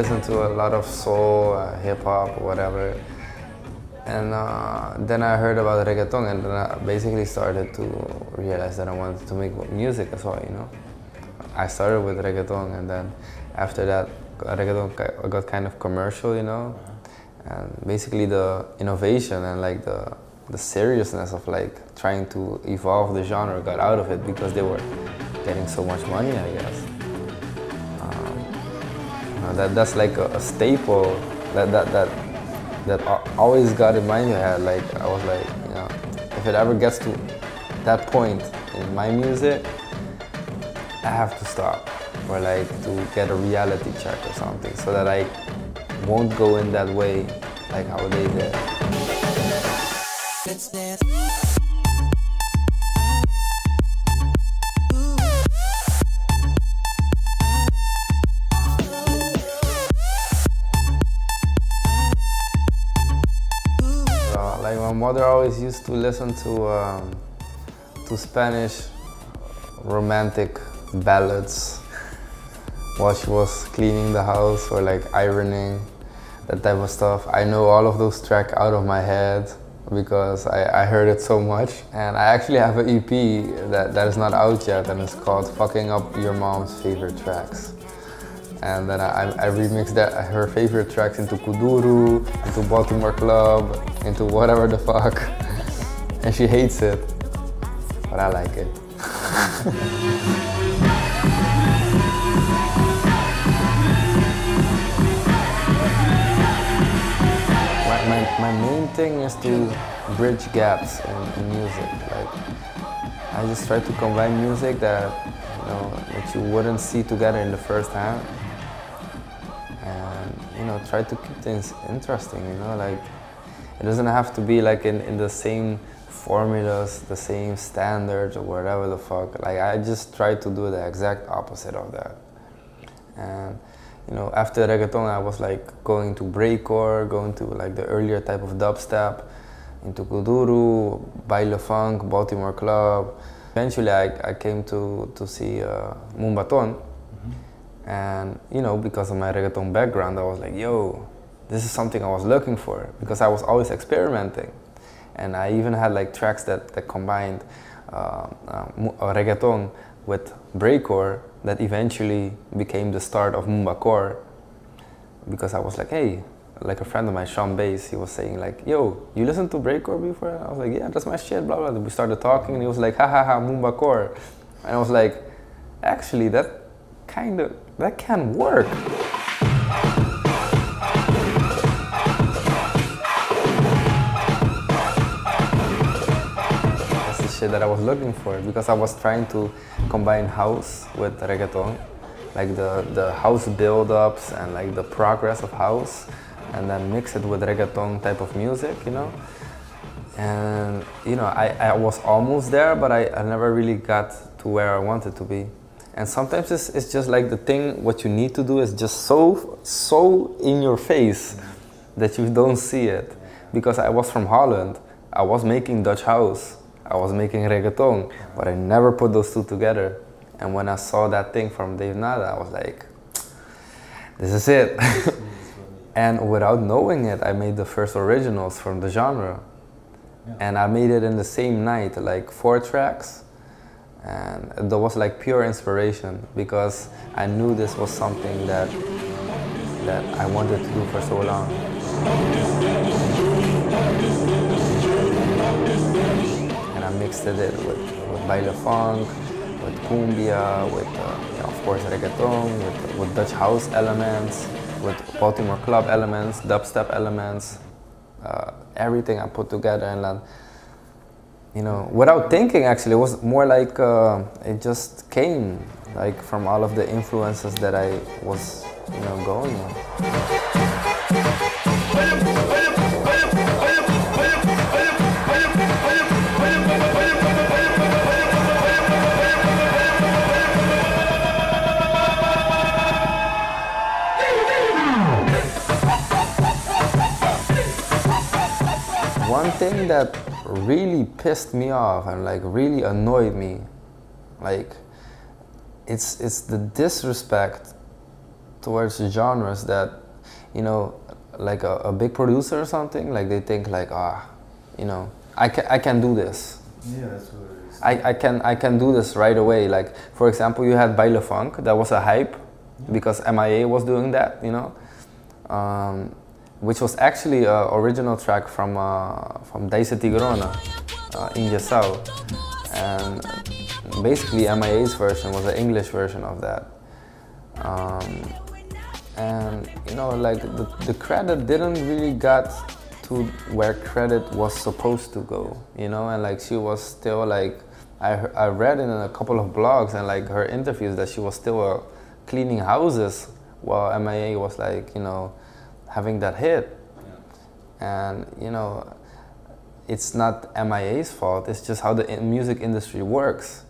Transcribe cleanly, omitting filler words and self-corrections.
listen to a lot of soul, hip hop, or whatever. And then I heard about reggaeton, and then I basically started to realize that I wanted to make music as well, you know. I started with reggaeton, and then after that, reggaeton got kind of commercial, you know. And basically the innovation and like the seriousness of like trying to evolve the genre got out of it because they were getting so much money, I guess. That's like a staple that always got in my head. Like I was like, you know, if it ever gets to that point in my music, I have to stop or like to get a reality check or something so that I won't go in that way like how they did. Let's dance. Like my mother always used to listen to Spanish romantic ballads while she was cleaning the house or like ironing, that type of stuff. I know all of those tracks out of my head because I heard it so much. And I actually have an EP that is not out yet, and it's called Fucking Up Your Mom's Favorite Tracks. And then I remixed her favorite tracks into kuturu, into Baltimore Club, into whatever the fuck. And she hates it, but I like it. My main thing is to bridge gaps in music. Like, I just try to combine music that, you know, that you wouldn't see together in the first hand. And, you know, try to keep things interesting, you know, like, it doesn't have to be like in the same formulas, the same standards or whatever the fuck. Like, I just try to do the exact opposite of that. And, you know, after reggaeton, I was like going to breakcore, going to like the earlier type of dubstep, into kuturu, baile funk, Baltimore Club. Eventually, I came to see Moombaton. And, you know, because of my reggaeton background, I was like, yo, this is something I was looking for, because I was always experimenting. And I even had like tracks that combined reggaeton with breakcore that eventually became the start of Moombacore, because I was like, hey, like a friend of mine, Sean Bass, he was saying like, yo, you listened to breakcore before? And I was like, yeah, that's my shit, blah, blah. We started talking and he was like, ha ha ha, Moombacore. And I was like, actually, that can work. That I was looking for, because I was trying to combine house with reggaeton, like the house build-ups and like the progress of house, and then mix it with reggaeton type of music, you know. And you know, I was almost there, but I never really got to where I wanted to be. And sometimes it's just like the thing, what you need to do is just so in your face that you don't see it. Because I was from Holland, I was making Dutch house, I was making reggaeton, but I never put those two together. And when I saw that thing from Dave Nada, I was like, this is it. And without knowing it, I made the first originals from the genre. Yeah. And I made it in the same night, like 4 tracks. And that was like pure inspiration, because I knew this was something that I wanted to do for so long. Mixed it with baile funk, with cumbia, with you know, of course reggaeton, with Dutch house elements, with Baltimore Club elements, dubstep elements, everything I put together. And then, you know, without thinking, actually, it was more like it just came like from all of the influences that I was, you know, going with. One thing that really pissed me off and like really annoyed me, like it's the disrespect towards genres that, you know, like a big producer or something, like they think like, you know, I can do this. Yeah, that's what it is. I can do this right away. Like, for example, you had baile funk, that was a hype because M.I.A. was doing that, you know, which was actually an original track from Deze Tigrona in Yesau, and basically M.I.A.'s version was an English version of that. And you know, like the credit didn't really got to where credit was supposed to go, you know, and like she was still like, I read in a couple of blogs and like her interviews that she was still cleaning houses while M.I.A. was like, you know, having that hit. And you know, it's not M.I.A.'s fault, it's just how the music industry works.